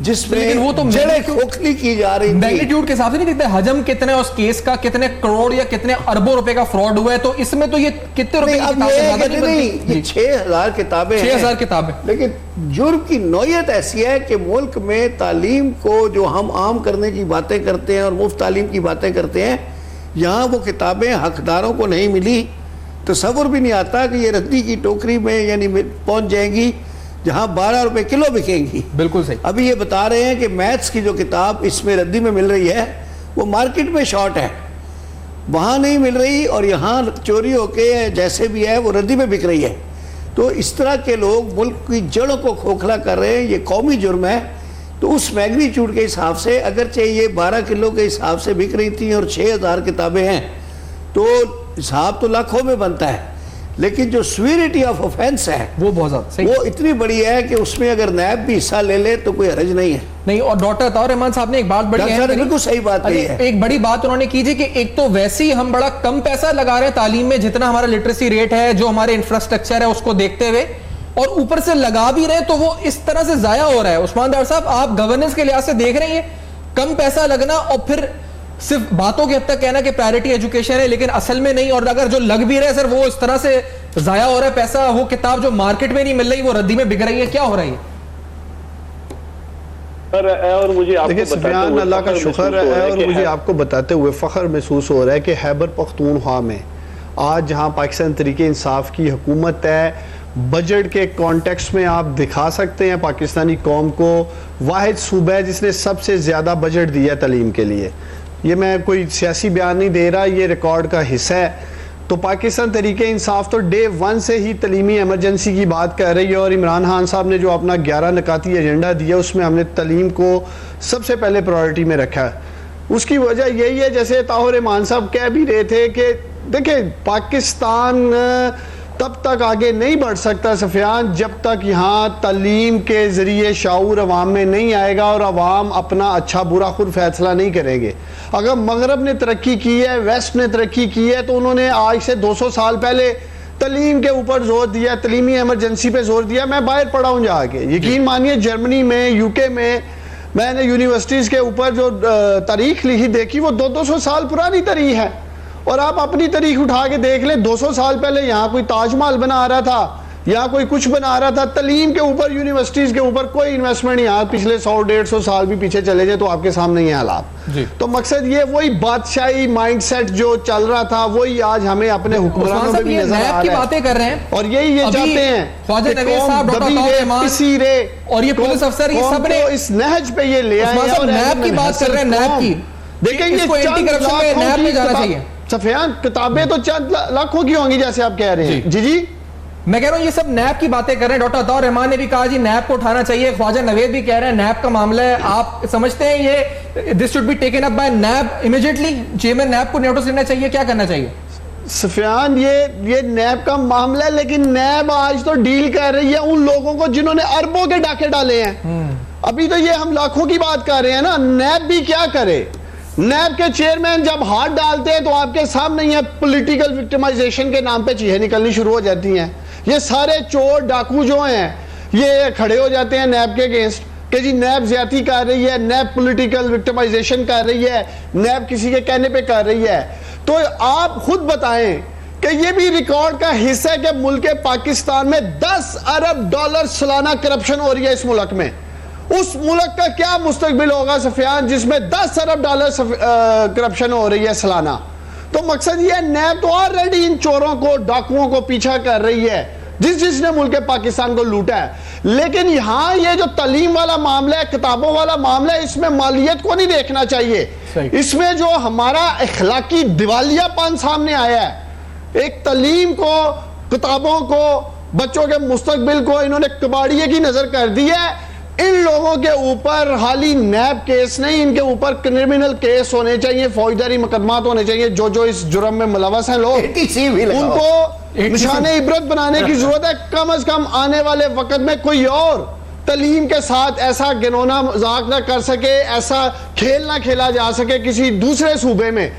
جس میں لیکن وہ تو جڑیں کھوکھلی کی جا رہی تھی. میگنیٹیوڈ کے حساب سے نہیں دکھتا حجم کتنے اس کیس کا, کتنے کروڑ یا کتنے اربوں روپے کا فراڈ ہوا ہے, تو اس میں تو یہ کتنے روپے کی کتابیں زیادہ نہیں بنتی. یہ 6000 کتابیں ہیں, 6000 کتابیں. لیکن جرم کی نوعیت ایسی ہے کہ ملک میں تعلیم کو جو ہم عام کرنے کی باتیں کرتے ہیں اور مفت تعلیم کی باتیں کرتے ہیں, یہاں وہ کتابیں حقداروں کو نہیں ملی. تصور بھی نہیں آتا کہ یہ ردی کی ٹوکری میں یعنی پہنچ جائیں گی جہاں 12 روپے کلو بکیں گی. بالکل صحیح. ابھی یہ بتا رہے ہیں کہ میتھس کی جو کتاب اس میں ردی میں مل رہی ہے وہ مارکیٹ میں شارٹ ہے, وہاں نہیں مل رہی, اور یہاں چوری ہو کے جیسے بھی ہے وہ ردی میں بک رہی ہے. تو اس طرح کے لوگ ملک کی جڑوں کو کھوکھلا کر رہے ہیں, یہ قومی جرم ہے. تو اس میگنیچیوڈ کے حساب سے اگرچہ یہ 12 کلو کے حساب سے بک رہی تھیں اور 6000 کتابیں ہیں, تو حساب تو لاکھوں میں بنتا ہے, لیکن جو سویریٹی آف آفینس ہے وہ بہت زیادہ وہ اتنی بڑی ہے کہ اس میں اگر نیب بھی حصہ لے لے تو کوئی حرج نہیں ہے. نہیں, اور ڈاکٹر عطاء الرحمان صاحب نے ایک بات بڑی ڈاکٹر بالکل صحیح بات کہی ہے. ایک بڑی بات انہوں نے کی تھی کہ ایک تو ویسے ہی ہم بڑا کم پیسہ لگا رہے ہیں تعلیم میں, جتنا ہمارا لٹریسی ریٹ ہے, جو ہمارے انفراسٹرکچر ہے اس کو دیکھتے ہوئے, اور اوپر سے لگا بھی رہے تو وہ اس طرح سے ضائع ہو رہا ہے. عثمان ڈار صاحب, آپ گورننس کے لحاظ سے دیکھ رہے ہیں کم پیسہ لگنا اور پھر صرف باتوں کے حد تک کہنا کہ پرائیورٹی ایجوکیشن ہے لیکن اصل میں نہیں, اور اگر جو لگ بھی رہے سر وہ اس طرح سے ضائع ہو رہا ہے پیسہ, وہ کتاب جو مارکیٹ میں نہیں مل رہی وہ ردی میں بک رہی ہے, کیا ہو رہا ہے؟ اور مجھے سفیان اللہ کا شکر ہے, اور مجھے آپ کو بتاتے ہوئے فخر محسوس ہو رہا ہے کہ خیبر پختونخوا میں آج جہاں پاکستان تحریک انصاف کی حکومت ہے, بجٹ کے کانٹیکس میں آپ دکھا سکتے ہیں پاکستانی قوم کو واحد صوبہ ہے جس نے سب سے زیادہ بجٹ دیا تعلیم کے لیے. یہ میں کوئی سیاسی بیان نہیں دے رہا, یہ ریکارڈ کا حصہ ہے. تو پاکستان تحریک انصاف تو ڈے 1 سے ہی تعلیمی ایمرجنسی کی بات کر رہی ہے, اور عمران خان صاحب نے جو اپنا 11 نکاتی ایجنڈا دیا اس میں ہم نے تعلیم کو سب سے پہلے پرائورٹی میں رکھا ہے. اس کی وجہ یہی ہے, جیسے طاہر امان صاحب کہہ بھی رہے تھے, کہ دیکھیں پاکستان تب تک آگے نہیں بڑھ سکتا سفیان جب تک یہاں تعلیم کے ذریعے شعور عوام میں نہیں آئے گا اور عوام اپنا اچھا برا خود فیصلہ نہیں کریں گے. اگر مغرب نے ترقی کی ہے, ویسٹ نے ترقی کی ہے, تو انہوں نے آج سے 200 سال پہلے تعلیم کے اوپر زور دیا, تعلیمی ایمرجنسی پہ زور دیا. میں باہر پڑھا ہوں جا کے, یقین مانیے جرمنی میں, UK میں نے یونیورسٹیز کے اوپر جو تاریخ لکھی دیکھی وہ 200 سال پرانی تاریخ ہے. اور آپ اپنی تاریخ اٹھا کے دیکھ لیں, 200 سال پہلے یہاں کوئی تاج محل بنا رہا تھا, یہاں کوئی کچھ بنا رہا تھا. تعلیم کے اوپر, یونیورسٹیز کے اوپر کوئی انویسٹمنٹ نہیں. یہاں پچھلے 100-150 سال بھی پیچھے چلے جائیں تو آپ کے سامنے یہ حالات. تو مقصد یہ وہی بادشاہی مائنڈ سیٹ جو چل رہا تھا وہی آج ہمیں اپنے حکمرانوں میں بھی نظر آ رہا ہے. باتیں کر رہے ہیں اور یہی یہ چاہتے ہیں خواجہ نوید صاحب, ڈاکٹر عطاء الرحمان اور یہ پولیس افسر, یہ سب نے اس نہج پہ یہ لے آئے ہیں. اور نیب کی بات کر رہے ہیں, نیب کی, دیکھیں یہ اینٹی کرپشن میں نیب میں جانا چاہیے. سفیان کتابیں تو چند لاکھوں کی ہوں گی جیسے آپ کہہ رہے ہیں. جی میں کہہ رہا ہوں یہ سب نیب کی باتیں کر رہے ہیں. ڈاکٹر عطاء الرحمان نے بھی کہا جی نیب کو اٹھانا چاہیے, خواجہ نوید بھی کہہ رہے ہیں نیب کا معاملہ ہے. آپ سمجھتے ہیں یہ this should be taken up by NAB immediately, chairman NAB کو نوٹس لینا چاہیے, کیا کرنا چاہیے؟ سفیان یہ نیب کا معاملہ ہے, لیکن نیب آج تو ڈیل کر رہی ہے ان لوگوں کو جنہوں نے اربوں کے ڈاکے ڈالے ہیں. ابھی تو یہ ہم لاکھوں کی بات کر رہے ہیں نا. نیب بھی کیا کرے, نیب کے چیئرمین جب ہاتھ ڈالتے ہیں تو آپ کے سامنے ہی پولیٹیکل وکٹمائزیشن کے نام پہ چیزیں نکلنی شروع ہو جاتی ہیں. یہ سارے چور ڈاکو جو ہیں یہ کھڑے ہو جاتے ہیں نیب کے اگینسٹ کہ جی نیب زیادتی کر رہی ہے, نیب پولیٹیکل وکٹمائزیشن کر رہی ہے, نیب کسی کے کہنے پہ کر رہی ہے. تو آپ خود بتائیں کہ یہ بھی ریکارڈ کا حصہ ہے کہ ملک پاکستان میں 10 ارب ڈالر سالانہ کرپشن ہو رہی ہے اس ملک میں. اس ملک کا کیا مستقبل ہوگا سفیان جس میں 10 ارب ڈالر کرپشن ہو رہی ہے سالانہ. تو مقصد یہ ہے نیب تو آلریڈی ان چوروں کو, ڈاکوؤں کو پیچھا کر رہی ہے جس نے ملک پاکستان کو لوٹا ہے. لیکن یہاں یہ جو تعلیم والا معاملہ ہے, کتابوں والا معاملہ ہے, اس میں مالیت کو نہیں دیکھنا چاہیے. اس میں جو ہمارا اخلاقی دیوالیہ پن سامنے آیا ہے, ایک تعلیم کو, کتابوں کو, بچوں کے مستقبل کو انہوں نے کباڑیے کی نظر کر دی ہے. ان لوگوں کے اوپر حالی نیب کیس نہیں, ان کے اوپر کرمنل کیس ہونے چاہیے, فوجداری مقدمات ہونے چاہیے. جو اس جرم میں ملوث ہیں لوگ ان کو نشان عبرت بنانے کی ضرورت ہے. کم از کم آنے والے وقت میں کوئی اور تعلیم کے ساتھ ایسا گنونا مذاق نہ کر سکے, ایسا کھیل نہ کھیلا جا سکے کسی دوسرے صوبے میں.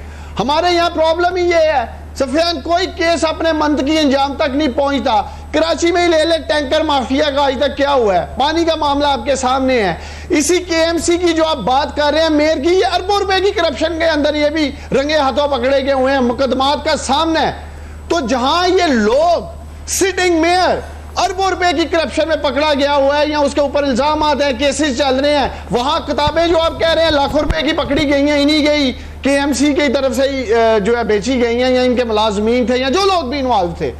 ہمارے یہاں پرابلم ہی یہ ہے سفیان, کوئی کیس اپنے منطقی انجام تک نہیں پہنچتا. کراچی میں ہی لے لے ٹینکر مافیا کا آج تک کیا ہوا ہے, پانی کا معاملہ آپ کے سامنے ہے. اسی کے ایم سی کی جو آپ بات کر رہے ہیں میئر کی, یہ اربوں روپے کی کرپشن کے اندر یہ بھی رنگے ہاتھوں پکڑے گئے ہوئے ہیں, مقدمات کا سامنا ہے. تو جہاں یہ لوگ سٹنگ میئر اربوں روپے کی کرپشن میں پکڑا گیا ہوا ہے یا اس کے اوپر الزامات ہیں, کیسز چل رہے ہیں, وہاں کتابیں جو آپ کہہ رہے ہیں لاکھوں روپے کی پکڑی گئی ہیں, انہی گئی کے ایم سی کی طرف سے جو ہے بیچی گئی ہیں, یا ان کے ملازمین تھے یا جو لوگ بھی انوالو تھے.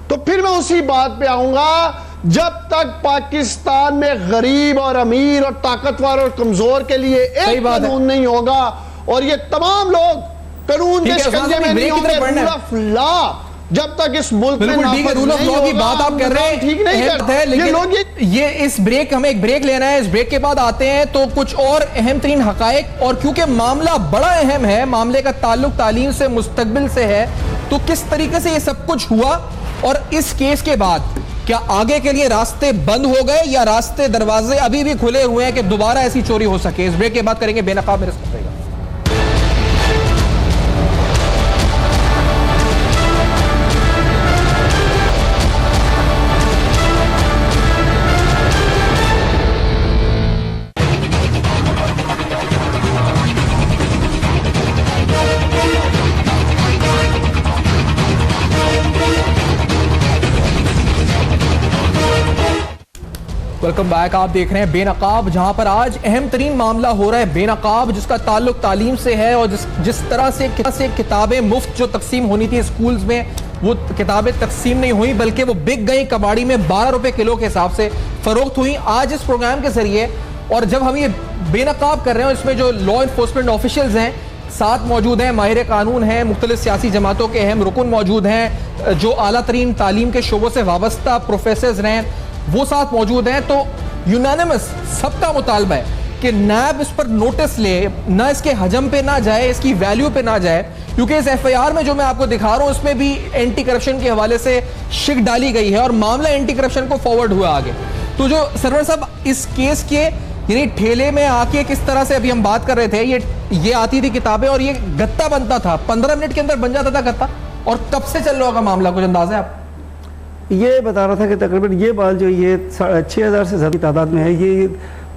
تو پھر میں اسی بات پہ آؤں گا, جب تک پاکستان میں غریب اور امیر اور طاقتور اور کمزور کے لیے ایک قانون نہیں ہوگا اور یہ تمام لوگ قانون کے شکنجے میں نہیں ہوں گے, رول آف لا جب تک اس ملک میں نافذ نہیں ہوگا, کی بات آپ کر رہے ہیں ٹھیک نہیں کرتے. لیکن یہ اس بریک, ہمیں ایک بریک لینا ہے, اس بریک کے بعد آتے ہیں تو کچھ اور اہم ترین حقائق, اور کیونکہ معاملہ بڑا اہم ہے, معاملے کا تعلق تعلیم سے, مستقبل سے ہے, تو کس طریقے سے یہ سب کچھ ہوا اور اس کیس کے بعد کیا آگے کے لیے راستے بند ہو گئے یا راستے دروازے ابھی بھی کھلے ہوئے ہیں کہ دوبارہ ایسی چوری ہو سکے. اس بریک کے بعد کریں گے بے نقاب میں رسک رہے گا. ویلکم بیک, آپ دیکھ رہے ہیں بے نقاب, جہاں پر آج اہم ترین معاملہ ہو رہا ہے بے نقاب, جس کا تعلق تعلیم سے ہے, اور جس طرح سے کتابیں مفت جو تقسیم ہونی تھی اسکولز میں, وہ کتابیں تقسیم نہیں ہوئی بلکہ وہ بک گئی, کباڑی میں 12 روپے کلو کے حساب سے فروخت ہوئی. آج اس پروگرام کے ذریعے, اور جب ہم یہ بے نقاب کر رہے ہیں, اس میں جو لا انفورسمنٹ آفیشلز ہیں ساتھ موجود ہیں, ماہر قانون ہیں, مختلف سیاسی جماعتوں کے اہم رکن موجود ہیں, جو اعلیٰ ترین تعلیم کے شعبوں سے وابستہ پروفیسرز ہیں وہ ساتھ موجود ہیں. تو یونانیمس سب کا مطالبہ ہے کہ نیب اس پر نوٹس لے, نہ اس کے حجم پہ نہ جائے, اس کی ویلیو پہ نہ جائے, کیونکہ اس ایف آئی آر میں جو میں آپ کو دکھا رہا ہوں اس میں بھی اینٹی کرپشن کے حوالے سے شک ڈالی گئی ہے اور معاملہ اینٹی کرپشن کو فارورڈ ہوا آگے. تو جو سرور صاحب اس کیس کے یعنی ٹھیلے میں آ کے کس طرح سے ابھی ہم بات کر رہے تھے, یہ آتی تھی کتابیں اور یہ گتا بنتا تھا, 15 منٹ کے اندر بن جاتا تھا گتا, اور کب سے چل رہا ہوگا معاملہ, کچھ اندازہ ہے آپ؟ یہ بتا رہا تھا کہ تقریباً یہ بال جو یہ 6000 سے زیادہ تعداد میں ہے, یہ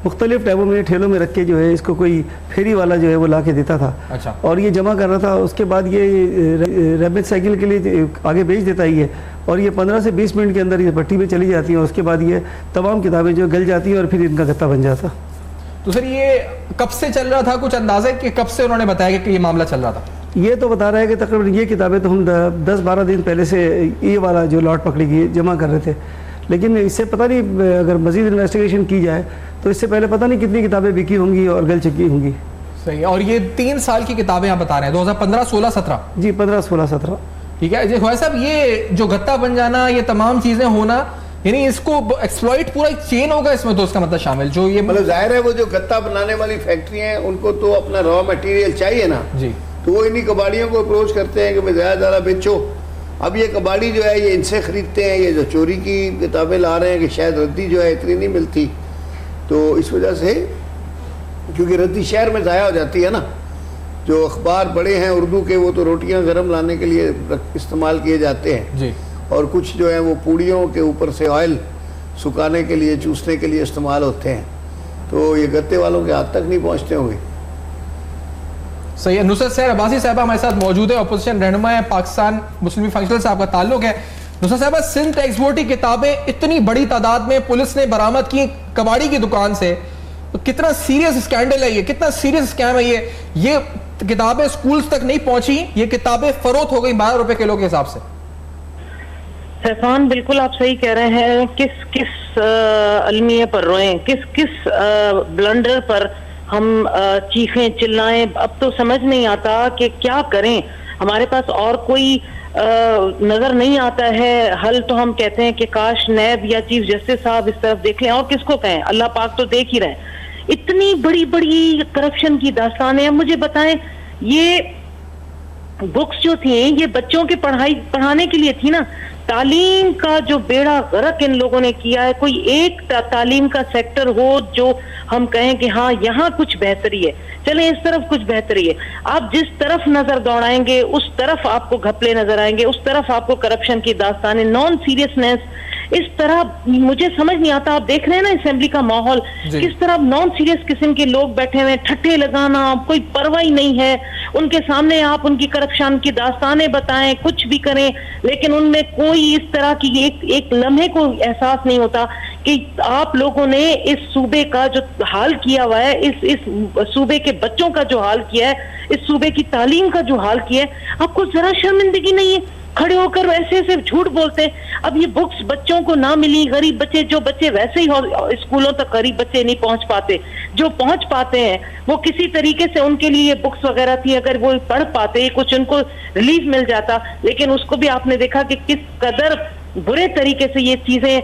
مختلف ٹیبوں میں ٹھیلوں میں رکھ کے جو ہے اس کو کوئی پھیری والا جو ہے وہ لا کے دیتا تھا. اچھا. اور یہ جمع کر رہا تھا, اس کے بعد یہ ریبٹ سائیکل کے لیے آگے بیچ دیتا ہی ہے, اور یہ 15 سے 20 منٹ کے اندر یہ پٹی پہ چلی جاتی ہیں, اور اس کے بعد یہ تمام کتابیں جو گل جاتی ہیں اور پھر ان کا گتا بن جاتا. تو سر یہ کب سے چل رہا تھا, کچھ اندازہ ہے کہ کب سے انہوں نے بتایا کہ یہ معاملہ چل رہا تھا؟ یہ تو بتا رہا ہے کہ تقریباً یہ کتابیں تو ہم 10-12 دن پہلے سے یہ والا جو لاٹ پکڑی گئی جمع کر رہے تھے, لیکن اس سے پتہ نہیں اگر مزید انویسٹیگیشن کی جائے تو اس سے پہلے پتہ نہیں کتنی کتابیں بکی ہوں گی اور گل چکی ہوں گی. صحیح. اور یہ 3 سال کی کتابیں آپ بتا رہے ہیں, 2015, 16, 17. جی 15, 16, 17. ٹھیک ہے جی. خواہ صاحب یہ جو گتا بن جانا, یہ تمام چیزیں ہونا, یعنی اس کو ایکسپلوئٹ پورا ایک چین ہوگا اس میں, تو اس کا مطلب شامل جو یہ مطلب ظاہر ہے وہ جو گتا بنانے والی فیکٹری ہیں ان کو تو اپنا را مٹیریل چاہیے نا جی, تو وہ انہی کباڑیوں کو اپروچ کرتے ہیں کہ زیادہ زیادہ بیچو. اب یہ کباڑی جو ہے یہ ان سے خریدتے ہیں, یہ جو چوری کی کتابیں لا رہے ہیں کہ شاید ردی جو ہے اتنی نہیں ملتی, تو اس وجہ سے کیونکہ ردی شہر میں ضائع ہو جاتی ہے نا, جو اخبار بڑے ہیں اردو کے وہ تو روٹیاں گرم لانے کے لیے استعمال کیے جاتے ہیں جی, اور کچھ جو ہیں وہ پوڑیوں کے اوپر سے آئل سکھانے کے لیے, چوسنے کے لیے استعمال ہوتے ہیں, تو یہ گتے والوں کے ہاتھ تک نہیں پہنچتے ہوں گے. صحیح ہے. نصرت سیر عباسی صاحبہ ہمارے ساتھ موجود ہے, اپوزیشن رہنما ہے, پاکستان مسلم فنکشنل سے آپ کا تعلق ہے. نصرت صاحبہ, سندھ ٹیکسٹ بورڈ کی کتابیں اتنی بڑی تعداد میں پولیس نے برآمد کی کباڑی کی دکان سے, تو کتنا سیریس اسکینڈل ہے یہ, کتنا سیریس اسکیم ہے یہ کتابیں اسکولز تک نہیں پہنچی, یہ کتابیں فروخت ہو گئی 12 روپے کلو کے حساب سے. سیفان بالکل آپ صحیح کہہ رہے ہیں, کس المیے پر روئیں, کس بلنڈر پر ہم چیخیں چلائیں, اب تو سمجھ نہیں آتا کہ کیا کریں. ہمارے پاس اور کوئی نظر نہیں آتا ہے حل, تو ہم کہتے ہیں کہ کاش نیب یا چیف جسٹس صاحب اس طرف دیکھ لیں, اور کس کو کہیں, اللہ پاک تو دیکھ ہی رہے ہیں. اتنی بڑی بڑی کرپشن کی داستانیں ہیں. مجھے بتائیں, یہ بکس جو تھیں یہ بچوں کے پڑھانے کے لیے تھی نا, تعلیم کا جو بیڑا غرق ان لوگوں نے کیا ہے. کوئی ایک تعلیم کا سیکٹر ہو جو ہم کہیں کہ ہاں یہاں کچھ بہتری ہے, چلیں اس طرف کچھ بہتری ہے. آپ جس طرف نظر دوڑائیں گے اس طرف آپ کو گھپلے نظر آئیں گے, اس طرف آپ کو کرپشن کی داستانیں, نان سیریسنس اس طرح مجھے سمجھ نہیں آتا. آپ دیکھ رہے ہیں نا اسمبلی کا ماحول, کس طرح نان سیریس قسم کے لوگ بیٹھے ہوئے, ٹھٹے لگانا, کوئی پرواہ ہی نہیں ہے ان کے سامنے. آپ ان کی کرپشن کی داستانیں بتائیں, کچھ بھی کریں, لیکن ان میں کوئی اس طرح کی ایک لمحے کو احساس نہیں ہوتا کہ آپ لوگوں نے اس صوبے کا جو حال کیا ہوا ہے, اس صوبے کے بچوں کا جو حال کیا ہے, اس صوبے کی تعلیم کا جو حال کیا ہے, آپ کو ذرا شرمندگی نہیں ہے؟ کھڑے ہو کر ایسے ایسے جھوٹ بولتے ہیں. اب یہ بکس بچوں کو نہ ملی, غریب بچے, جو بچے ویسے ہی اسکولوں تک غریب بچے نہیں پہنچ پاتے, جو پہنچ پاتے ہیں وہ کسی طریقے سے ان کے لیے بکس وغیرہ تھی, اگر وہ پڑھ پاتے کچھ ان کو ریلیف مل جاتا. لیکن اس کو بھی آپ نے دیکھا کہ کس قدر برے طریقے سے یہ چیزیں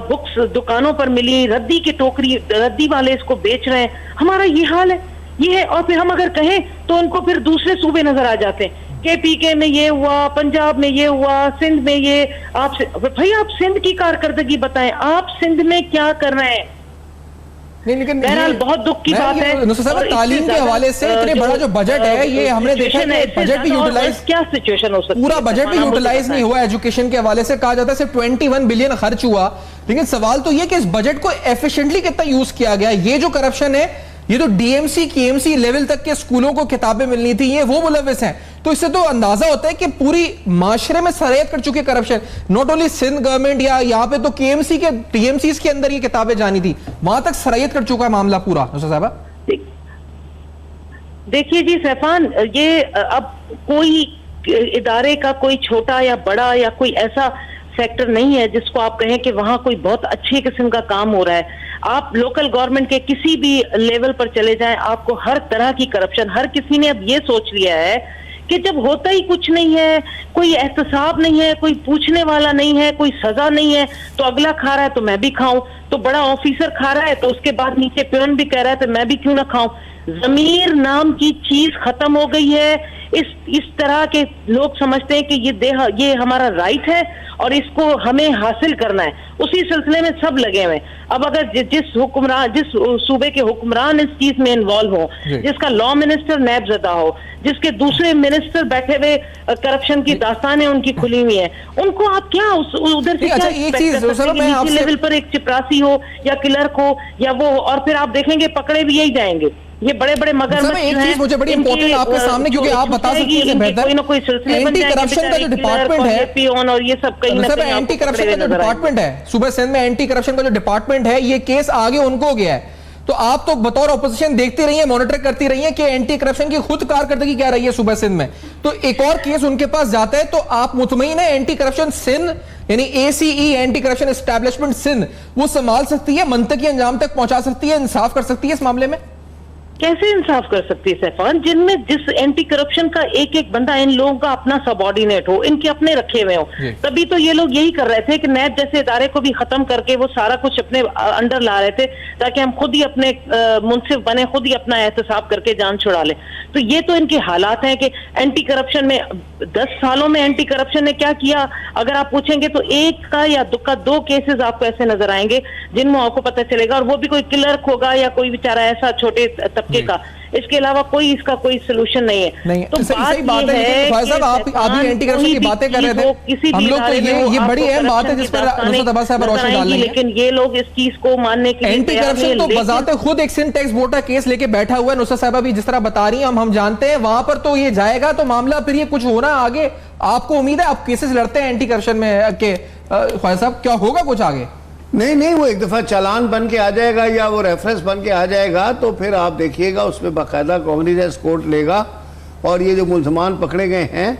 بکس دکانوں پر ملی, ردی کی ٹوکری, ردی والے اس کو بیچ رہے ہیں. ہمارا یہ حال ہے, یہ ہے. اور پھر ہم اگر کہیں تو ان کو پھر دوسرے صوبے نظر آ جاتے ہیں کہ پی کے میں یہ ہوا, پنجاب میں یہ ہوا, سندھ میں یہ. بھائی آپ سندھ کی کارکردگی بتائیں, آپ سندھ میں کیا کر رہے ہیں؟ لیکن بہرحال بہت دکھ کی بات ہے. نصر صاحب, تعلیم کے حوالے سے اتنے بڑا جو بجٹ ہے, یہ ہم نے دیکھا کہ بجٹ بھی یوٹیلائز, کیا سچویشن ہو سکتی ہے, پورا بجٹ بھی یوٹیلائز نہیں ہوا. ایجوکیشن کے حوالے سے کہا جاتا ہے صرف 21 بلین خرچ ہوا, لیکن سوال تو یہ کہ اس بجٹ کو ایفیشنٹلی کتنا یوز کیا گیا. یہ جو کرپشن ہے, یہ تو ڈی ایم سی کی ایم سی لیول تک کے اسکولوں کو کتابیں ملنی تھی, یہ وہ ملوث ہیں. تو اس سے تو اندازہ ہوتا ہے کہ پوری معاشرے میں سرایت کر چکے corruption. Not only Sindh government, یا یہاں پہ تو کے ایم سی کے ڈی ایم سیز کے اندر یہ کتابیں جانی تھی, وہاں تک سرایت کر چکا ہے معاملہ پورا. نصر صاحبہ دیکھیے جی سیفان, یہ اب کوئی ادارے کا کوئی چھوٹا یا بڑا یا کوئی ایسا سیکٹر نہیں ہے جس کو آپ کہیں کہ وہاں کوئی بہت اچھی قسم کا کام ہو رہا ہے. آپ لوکل گورنمنٹ کے کسی بھی لیول پر چلے جائیں, آپ کو ہر طرح کی کرپشن. ہر کسی نے اب یہ سوچ لیا ہے کہ جب ہوتا ہی کچھ نہیں ہے, کوئی احتساب نہیں ہے, کوئی پوچھنے والا نہیں ہے, کوئی سزا نہیں ہے, تو اگلا کھا رہا ہے تو میں بھی کھاؤں, تو بڑا آفیسر کھا رہا ہے تو اس کے بعد نیچے پیون بھی کہہ رہا ہے تو میں بھی کیوں نہ کھاؤں. ضمیر نام کی چیز ختم ہو گئی ہے. اس طرح کے لوگ سمجھتے ہیں کہ یہ ہمارا رائٹ ہے اور اس کو ہمیں حاصل کرنا ہے. اسی سلسلے میں سب لگے ہوئے. اب اگر جس صوبے کے حکمران اس چیز میں انوالو ہو, جس کا لا منسٹر نیب زدہ ہو, جس کے دوسرے منسٹر بیٹھے ہوئے کرپشن کی داستانیں ان کی کھلی ہوئی ہیں, ان کو آپ کیا ادھر سے کیا نیچے لیول پر ایک چپراسی ہو یا کلرک ہو یا وہ, اور پھر آپ دیکھیں گے پکڑے بھی یہی جائیں گے. یہ بڑے بڑے مگرمچھ ایک چیز مجھے بڑی امپورٹنٹ آپ کے سامنے, کیونکہ آپ بتا سکتے ہیں بہتر, اینٹی کرپشن کا جو ڈپارٹمنٹ ہے, اور یہ سب کہیں نہ کہیں اینٹی کرپشن کا جو ڈپارٹمنٹ ہے صوبہ سندھ میں, اینٹی کرپشن کا جو ڈپارٹمنٹ ہے, یہ کیس آگے ان کو گیا ہے. تو آپ تو بطور اپوزیشن دیکھتی رہی ہیں, مانیٹر کرتی رہی ہیں کہ اینٹی کرپشن کی خود کارکردگی کیا رہی ہے صوبہ سندھ میں. تو ایک اور کیس ان کے پاس جاتا ہے, تو آپ مطمئن ہیں اینٹی کرپشن سندھ یعنی اے سی ای اینٹی کرپشن اسٹیبلشمنٹ سندھ وہ سنبھال سکتی ہے, منطقی انجام تک پہنچا سکتی ہے, انصاف کر سکتی ہے اس معاملے میں؟ کیسے انصاف کر سکتی ہے سیفان, جن میں جس اینٹی کرپشن کا ایک بندہ ان لوگوں کا اپنا سبارڈینیٹ ہو, ان کے اپنے رکھے ہوئے ہوں. تبھی تو یہ لوگ یہی کر رہے تھے کہ نیب جیسے ادارے کو بھی ختم کر کے وہ سارا کچھ اپنے انڈر لا رہے تھے تاکہ ہم خود ہی اپنے منصف بنے, خود ہی اپنا احتساب کر کے جان چھڑا لیں. تو یہ تو ان کے حالات ہیں کہ اینٹی کرپشن میں 10 سالوں میں اینٹی کرپشن نے کیا کیا. اگر آپ پوچھیں گے تو ایک کا یا دو کیسز آپ کو ایسے نظر آئیں گے جن میں آپ کو پتہ چلے گا, اور وہ بھی کوئی کلرک ہوگا یا کوئی بیچارہ ایسا چھوٹے طبقے کا. اس کے علاوہ کوئی اس کا کوئی سلوشن نہیں ہے. تو بات یہ ہے کہ آپ بھی اینٹی کرپشن کی باتیں کر رہے تھے, ہم لوگ تو یہ بڑی اہم بات ہے جس پر نصرت عباس صاحب روشنی ڈال رہے ہیں, لیکن یہ لوگ اس چیز کو ماننے کے لیے اینٹی کرپشن تو بذات خود ایک سندھ ٹیکس بورڈ کا کیس لے کے بیٹھا ہوا ہے. نصرت صاحبہ بھی جس طرح بتا رہی ہیں, ہم جانتے ہیں وہاں پر تو یہ جائے گا تو معاملہ پھر یہ کچھ ہونا آگے. آپ کو امید ہے آپ کیسز لڑتے ہیں اینٹی کرپشن میں کہ خواجہ صاحب کیا ہوگا کچھ آگے؟ نہیں, وہ ایک دفعہ چالان بن کے آ جائے گا یا وہ ریفرنس بن کے آ جائے گا تو پھر آپ دیکھیے گا اس میں باقاعدہ کامنیٹیز کورٹ لے گا, اور یہ جو ملزمان پکڑے گئے ہیں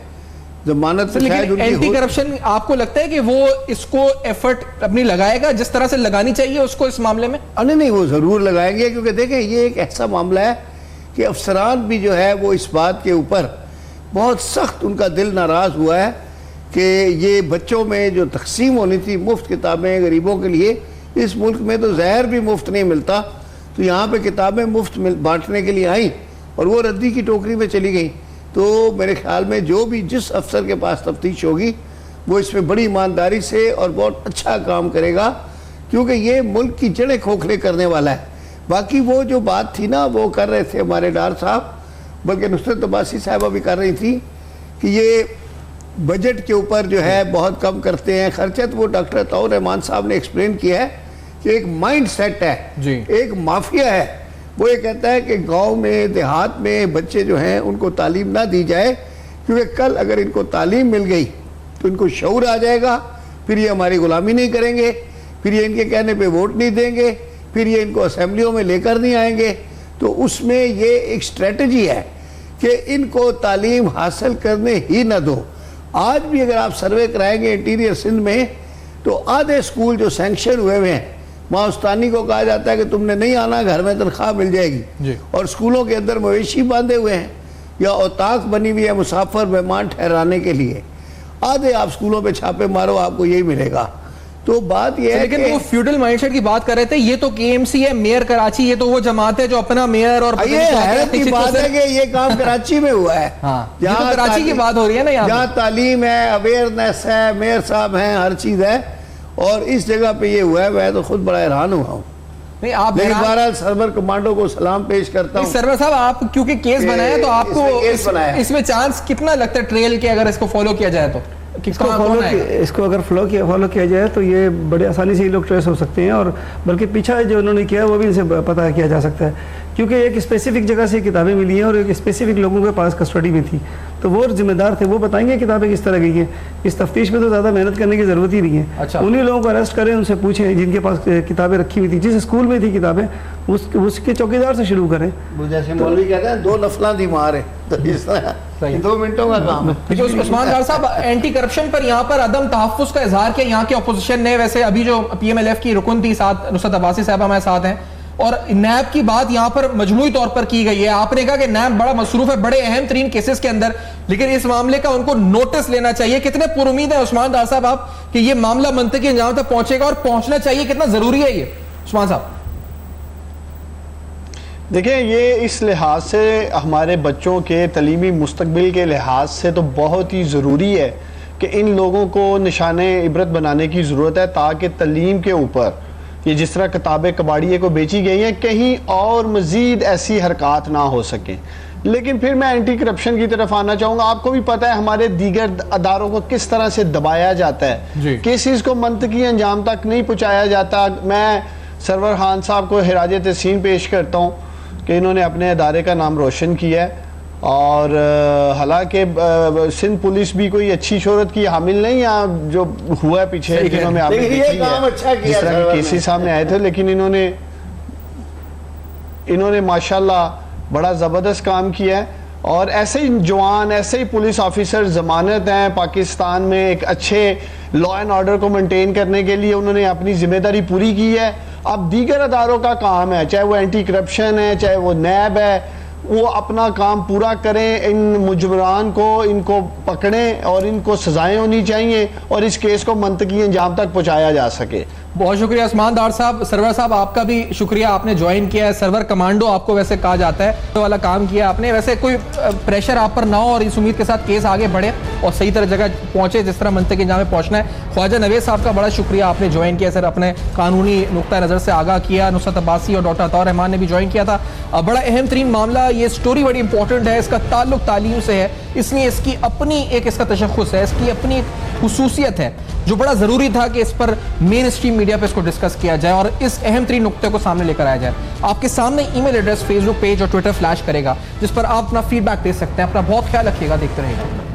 ضمانت. لیکن اینٹی کرپشن آپ کو لگتا ہے کہ وہ اس کو ایفرٹ اپنی لگائے گا جس طرح سے لگانی چاہیے اس کو اس معاملے میں؟ نہیں, وہ ضرور لگائیں گے, کیونکہ دیکھیں یہ ایک ایسا معاملہ ہے کہ افسران بھی جو ہے وہ اس بات کے اوپر بہت سخت ان کا دل ناراض ہوا ہے کہ یہ بچوں میں جو تقسیم ہونی تھی مفت کتابیں غریبوں کے لیے, اس ملک میں تو زہر بھی مفت نہیں ملتا, تو یہاں پہ کتابیں مفت بانٹنے کے لیے آئیں اور وہ ردی کی ٹوکری میں چلی گئیں. تو میرے خیال میں جو بھی جس افسر کے پاس تفتیش ہوگی وہ اس میں بڑی ایمانداری سے اور بہت اچھا کام کرے گا, کیونکہ یہ ملک کی جڑیں کھوکھلے کرنے والا ہے. باقی وہ جو بات تھی نا وہ کر رہے تھے ہمارے ڈار صاحب, بلکہ نصرت عباسی صاحبہ بھی کر رہی تھی کہ یہ بجٹ کے اوپر جو ہے بہت کم کرتے ہیں خرچہ. تو وہ ڈاکٹر عطاء الرحمان صاحب نے ایکسپلین کیا ہے کہ ایک مائنڈ سیٹ ہے, ایک مافیا ہے. وہ یہ کہتا ہے کہ گاؤں میں دیہات میں بچے جو ہیں ان کو تعلیم نہ دی جائے, کیونکہ کل اگر ان کو تعلیم مل گئی تو ان کو شعور آ جائے گا, پھر یہ ہماری غلامی نہیں کریں گے, پھر یہ ان کے کہنے پہ ووٹ نہیں دیں گے, پھر یہ ان کو اسمبلیوں میں لے کر نہیں آئیں گے. تو اس میں یہ ایک اسٹریٹجی ہے کہ ان کو تعلیم حاصل کرنے ہی نہ دو. آج بھی اگر آپ سروے کرائیں گے انٹیریئر سندھ میں تو آدھے اسکول جو سینکشن ہوئے ہوئے ہیں وہاں استانی کو کہا جاتا ہے کہ تم نے نہیں آنا, گھر میں تنخواہ مل جائے گی. اور اسکولوں کے اندر مویشی باندھے ہوئے ہیں یا اوتاق بنی ہوئی ہے مسافر مہمان ٹھہرانے کے لیے. آدھے آپ اسکولوں پہ چھاپے مارو آپ کو یہی ملے گا. تو بات یہ ہے لیکن وہ فیوڈل مائنڈ سیٹ کی بات کر رہے تھے, یہ تو کے ایم سی ہے, میئر کراچی, یہ تو وہ جماعت ہے جو اپنا میئر اور یہ حیرت کی بات ہے کہ یہ کام کراچی میں ہوا ہے. جہاں کراچی کی بات ہو رہی ہے نا, جہاں تعلیم ہے, اویئرنیس ہے, میئر صاحب ہیں, ہر چیز ہے, اور اس جگہ پہ یہ ہوا ہے. میں تو خود بڑا حیران ہوا ہوں. لیکن بہرحال سرور کمانڈو کو سلام پیش کرتا ہوں. سرور صاحب آپ کیونکہ کیس بنایا تو آپ کو اس میں چانس کتنا لگتا ہے ٹریل کے اگر اس کو فالو کیا جائے تو؟ اس کو اگر فالو کیا جائے تو یہ بڑے آسانی سے لوگ ٹریس ہو سکتے ہیں, اور بلکہ پیچھا جو انہوں نے کیا وہ بھی ان سے پتہ کیا جا سکتا ہے, کیونکہ ایک اسپیسیفک جگہ سے کتابیں ملی ہیں اور ایک اسپیسیفک لوگوں کے پاس کسٹڈی میں تھی, تو وہ ذمہ دار تھے, وہ بتائیں گے کتابیں کس طرح گئی ہیں. اس تفتیش میں تو زیادہ محنت کرنے کی ضرورت ہی نہیں ہے. انہی لوگوں کو اریسٹ کریں, ان سے پوچھیں جن کے پاس کتابیں رکھی ہوئی تھی, جس اسکول میں تھی کتابیں اس کے چوکیدار سے شروع کریں. جیسے مولوی کہتے ہیں 2 نفلاں دی مار ہے, تو اس طرح 2 منٹوں کا کام ہے. عثمان ڈار صاحب اینٹی کرپشن پر یہاں پر عدم تحفظ کا اظہار کیا یہاں کے اپوزیشن نے. ویسے ابھی جو پی ایم ایل ایف کی رکن تھی ساتھ نصرت عباسی صاحبہ ہمارے ساتھ ہیں, اور نیب کی بات یہاں پر مجموعی طور پر کی گئی ہے. آپ نے کہا کہ نیب بڑا مصروف ہے بڑے اہم ترین کیسز کے اندر, لیکن اس معاملے کا ان کو نوٹس لینا چاہیے. کتنے پر امید ہیں عثمان ڈار صاحب آپ کہ یہ معاملہ منطقی انجام تک پہنچے گا, اور پہنچنا چاہیے, کتنا ضروری ہے یہ عثمان صاحب؟ دیکھیں یہ اس لحاظ سے ہمارے بچوں کے تعلیمی مستقبل کے لحاظ سے تو بہت ہی ضروری ہے کہ ان لوگوں کو نشان عبرت بنانے کی ضرورت ہے, تاکہ تعلیم کے اوپر یہ جس طرح کتابیں کباڑیے کو بیچی گئی ہیں کہیں اور مزید ایسی حرکات نہ ہو سکیں. لیکن پھر میں اینٹی کرپشن کی طرف آنا چاہوں گا. آپ کو بھی پتہ ہے ہمارے دیگر اداروں کو کس طرح سے دبایا جاتا ہے, کیسز کو منطقی انجام تک نہیں پہنچایا جاتا. میں سرور خان صاحب کو خراج تحسین پیش کرتا ہوں کہ انہوں نے اپنے ادارے کا نام روشن کیا ہے, اور حالانکہ سندھ پولیس بھی کوئی اچھی شہرت کی حامل نہیں, جو ہوا ہے پیچھے دنوں میں آپ نے دیکھی ہے جس طرح کے کیسز سامنے آئے تھے, لیکن انہوں نے ماشاءاللہ بڑا زبردست کام کیا ہے. اور ایسے ہی جوان, ایسے ہی پولیس آفیسر ضمانت ہیں پاکستان میں ایک اچھے لا اینڈ آرڈر کو مینٹین کرنے کے لیے. انہوں نے اپنی ذمہ داری پوری کی ہے. اب دیگر اداروں کا کام ہے, چاہے وہ اینٹی کرپشن ہے, چاہے وہ نیب ہے, وہ اپنا کام پورا کریں. ان مجرمان کو ان کو پکڑیں اور ان کو سزائیں ہونی چاہیے, اور اس کیس کو منطقی انجام تک پہنچایا جا سکے. بہت شکریہ عثمان ڈار صاحب. سرور صاحب آپ کا بھی شکریہ, آپ نے جوائن کیا ہے. سرور کمانڈو آپ کو ویسے کہا جاتا ہے, تو والا کام کیا آپ نے. ویسے کوئی پریشر آپ پر نہ ہو, اور اس امید کے ساتھ کیس آگے بڑھے اور صحیح طرح جگہ پہنچے جس طرح منطقی انجام میں پہنچنا ہے. خواجہ نوید صاحب کا بڑا شکریہ, آپ نے جوائن کیا سر, اپنے قانونی نقطہ نظر سے آگاہ کیا. نصرت عباسی اور ڈاکٹر عطاء الرحمان نے بھی جوائن کیا تھا. بڑا اہم ترین معاملہ, یہ سٹوری بڑی امپورٹنٹ ہے, اس کا تعلق تعلیم سے ہے, اس لیے اس کی اپنی ایک اس کا تشخص ہے, اس کی اپنی ایک خصوصیت ہے, جو بڑا ضروری تھا کہ اس پر مین اسٹریم میڈیا پہ اس کو ڈسکس کیا جائے اور اس اہم ترین نقطے کو سامنے لے کر آیا جائے. آپ کے سامنے ای میل ایڈریس, فیس بک پیج اور ٹویٹر فلیش کرے گا, جس پر آپ اپنا فیڈ بیک دے سکتے ہیں. اپنا بہت خیال رکھیے گا, دیکھتے رہیے گا.